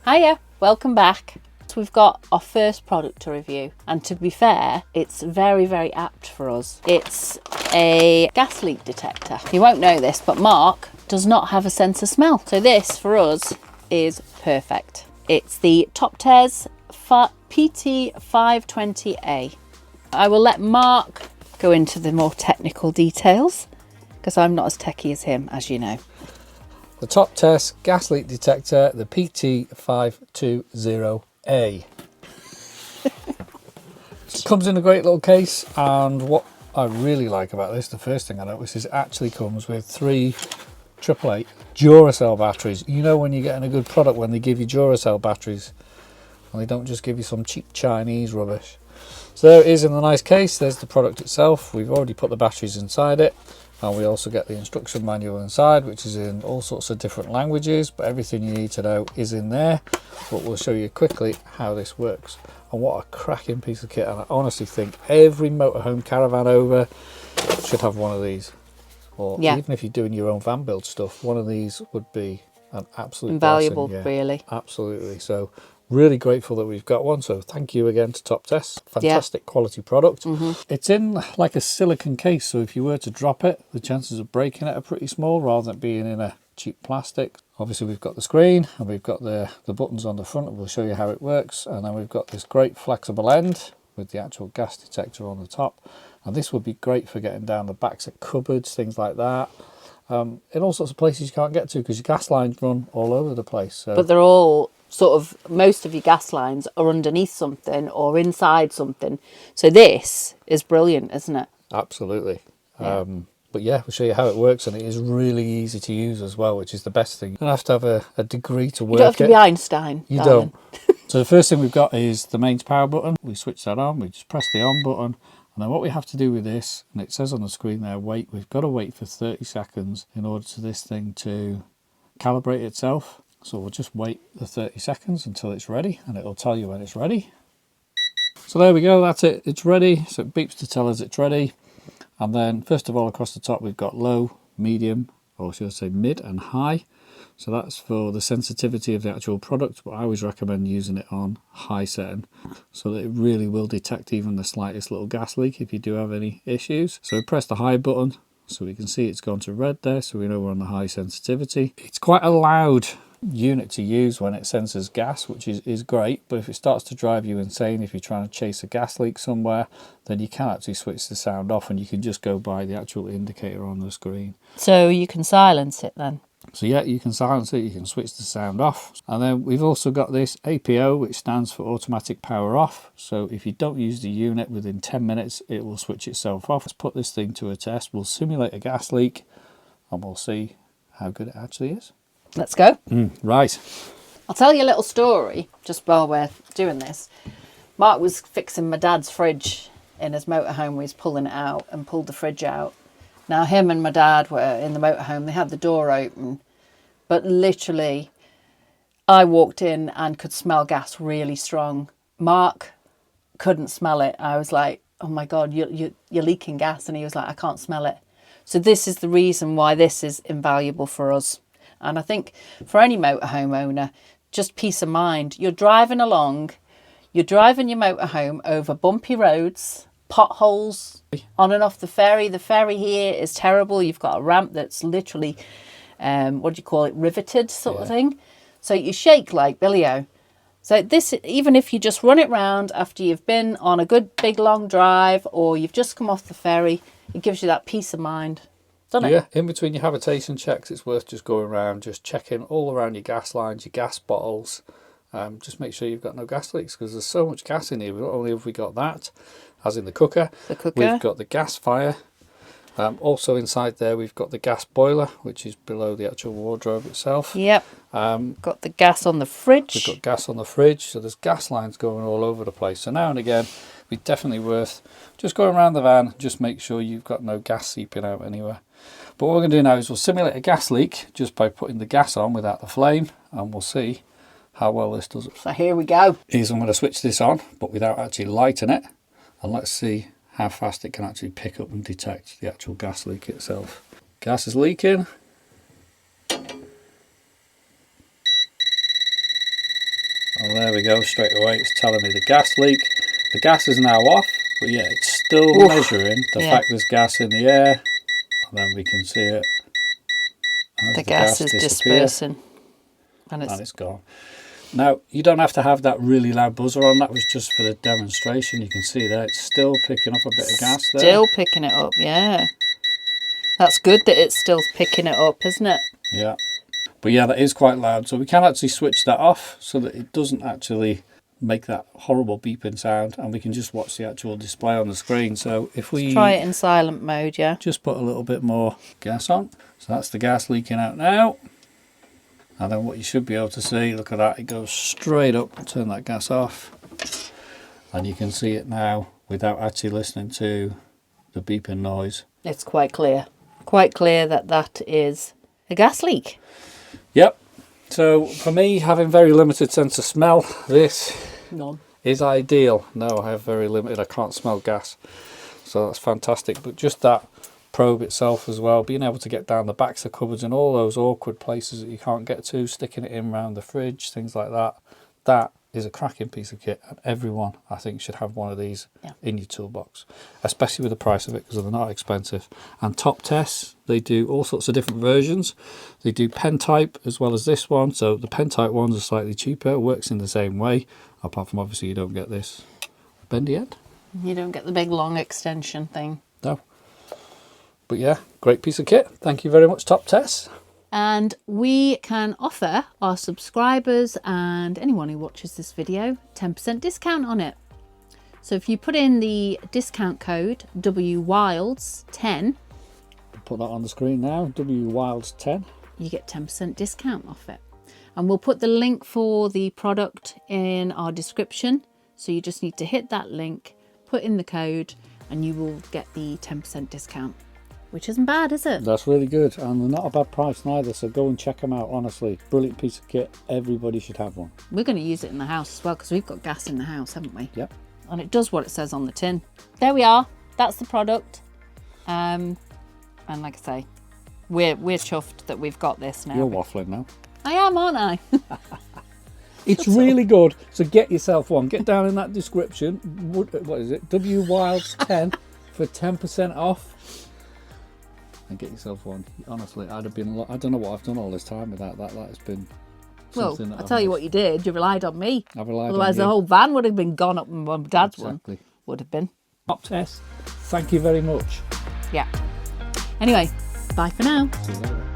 Hiya, welcome back. So we've got our first product to review, and to be fair, it's very, very apt for us. It's a gas leak detector. You won't know this, but Mark does not have a sense of smell. So this, for us, is perfect. It's the Toptes PT520A. I will let Mark go into the more technical details, because I'm not as techie as him, as you know. The Toptes gas leak detector, the PT520A. It comes in a great little case, and what I really like about this, the first thing I noticed, is it actually comes with 3 AAA Duracell batteries. You know when you're getting a good product when they give you Duracell batteries and they don't just give you some cheap Chinese rubbish. So there it is in the nice case. There's the product itself. We've already put the batteries inside it, and we also get the instruction manual inside, which is in all sorts of different languages, but everything you need to know is in there. But we'll show you quickly how this works. And what a cracking piece of kit. And I honestly think every motorhome caravan over should have one of these. Or even if you're doing your own van build stuff, one of these would be an absolute invaluable blessing. Really. Absolutely. So really grateful that we've got one. So thank you again to Toptes. Fantastic quality product. It's in like a silicone case, so if you were to drop it, the chances of breaking it are pretty small rather than being in a cheap plastic. Obviously we've got the screen and we've got the buttons on the front, and we'll show you how it works. And then we've got this great flexible end with the actual gas detector on the top. And this would be great for getting down the backs of cupboards, things like that. In all sorts of places you can't get to because your gas lines run all over the place. So. But they're all sort of, most of your gas lines are underneath something or inside something. So this is brilliant, isn't it? Absolutely. Yeah. But yeah, we'll show you how it works, and it is really easy to use as well, which is the best thing. You don't have to have a degree to work it. You don't have to be Einstein. You don't. So the first thing we've got is the mains power button. We switch that on, we just press the on button. And then what we have to do with this, and it says on the screen there, wait, we've got to wait for 30 seconds in order for this thing to calibrate itself. So we'll just wait the 30 seconds until it's ready, and it'll tell you when it's ready. So there we go, that's it, it's ready. So it beeps to tell us it's ready. And then first of all, across the top, we've got low, medium, or should I say mid and high. So that's for the sensitivity of the actual product, but I always recommend using it on high setting so that it really will detect even the slightest little gas leak if you do have any issues. So we press the high button so we can see it's gone to red there, so we know we're on the high sensitivity. It's quite a loud unit to use when it senses gas, which is great, but if it starts to drive you insane, if you're trying to chase a gas leak somewhere, then you can actually switch the sound off and you can just go by the actual indicator on the screen. So you can silence it then? So yeah, you can silence it, you can switch the sound off. And then we've also got this APO, which stands for automatic power off. So if you don't use the unit within 10 minutes, it will switch itself off. Let's put this thing to a test. We'll simulate a gas leak and we'll see how good it actually is. Let's go. Right. I'll tell you a little story just while we're doing this. Mark was fixing my dad's fridge in his motorhome. We was pulling it out and pulled the fridge out. Now, him and my dad were in the motorhome. They had the door open, but literally I walked in and could smell gas really strong. Mark couldn't smell it. I was like, oh my God, you're leaking gas. And he was like, I can't smell it. So this is the reason why this is invaluable for us. And I think for any motorhome owner, just peace of mind. You're driving along, you're driving your motorhome over bumpy roads, potholes, on and off the ferry. The ferry here is terrible. You've got a ramp that's literally, riveted sort of thing. So you shake like Billy-O. So this, even if you just run it round after you've been on a good big long drive or you've just come off the ferry, it gives you that peace of mind. Yeah, in between your habitation checks, it's worth just going around, just checking all around your gas lines, your gas bottles. Just make sure you've got no gas leaks, because there's so much gas in here. Not only have we got that, as in the cooker, we've got the gas fire. Also inside there, we've got the gas boiler, which is below the actual wardrobe itself. Yep. Got the gas on the fridge. We've got gas on the fridge, so there's gas lines going all over the place. So now and again, it's definitely worth just going around the van, just make sure you've got no gas seeping out anywhere. But what we're going to do now is we'll simulate a gas leak just by putting the gas on without the flame, and we'll see how well this does it. So here we go. I'm going to switch this on, but without actually lighting it, and let's see how fast it can actually pick up and detect the actual gas leak itself. Gas is leaking. there we go, straight away it's telling me the gas leak. The gas is now off, but yeah, it's still measuring the fact there's gas in the air. And then we can see it. The gas is dispersing. And it's gone. Now, you don't have to have that really loud buzzer on. That was just for the demonstration. You can see there, it's still picking up a bit of gas there. Still picking it up, yeah. That's good that it's still picking it up, isn't it? Yeah. But yeah, that is quite loud. So we can actually switch that off so that it doesn't actually make that horrible beeping sound. And we can just watch the actual display on the screen. So if we... try it in silent mode, yeah. Just put a little bit more gas on. So that's the gas leaking out now. And then what you should be able to see, look at that, it goes straight up, turn that gas off. And you can see it now without actually listening to the beeping noise. It's quite clear. Quite clear that that is a gas leak. Yep. So for me, having very limited sense of smell, this is ideal. No, I have very limited, I can't smell gas. So that's fantastic. But just that probe itself as well, being able to get down the backs of cupboards and all those awkward places that you can't get to, sticking it in around the fridge, things like that, that is a cracking piece of kit, and everyone I think should have one of these in your toolbox, especially with the price of it, because they're not expensive. And Toptes, they do all sorts of different versions. They do pen type as well as this one, so the pen type ones are slightly cheaper, works in the same way, apart from obviously you don't get this bendy end. You don't get the big long extension thing. No. But yeah, great piece of kit. Thank you very much, Toptes. And we can offer our subscribers and anyone who watches this video 10% discount on it. So if you put in the discount code WWILDS10, put that on the screen now, WWILDS10, you get 10% discount off it. And we'll put the link for the product in our description. So you just need to hit that link, put in the code, and you will get the 10% discount. Which isn't bad, is it? That's really good, and they're not a bad price neither, so go and check them out, honestly. Brilliant piece of kit, everybody should have one. We're going to use it in the house as well, because we've got gas in the house, haven't we? Yep. And it does what it says on the tin. There we are, that's the product. And like I say, we're chuffed that we've got this now. You're waffling now. I am, aren't I? It's really good, so get yourself one. Get down in that description, what is it, WWILDS10 for 10% off. And get yourself one. Honestly, I'd have been I don't know what I've done all this time with that. That has been something. Well, I'll tell you what you did. You relied on me. I relied Otherwise, on you. the whole van would have been gone up, and my dad's one would have been. Toptes, thank you very much. Yeah. Anyway, bye for now. See you later.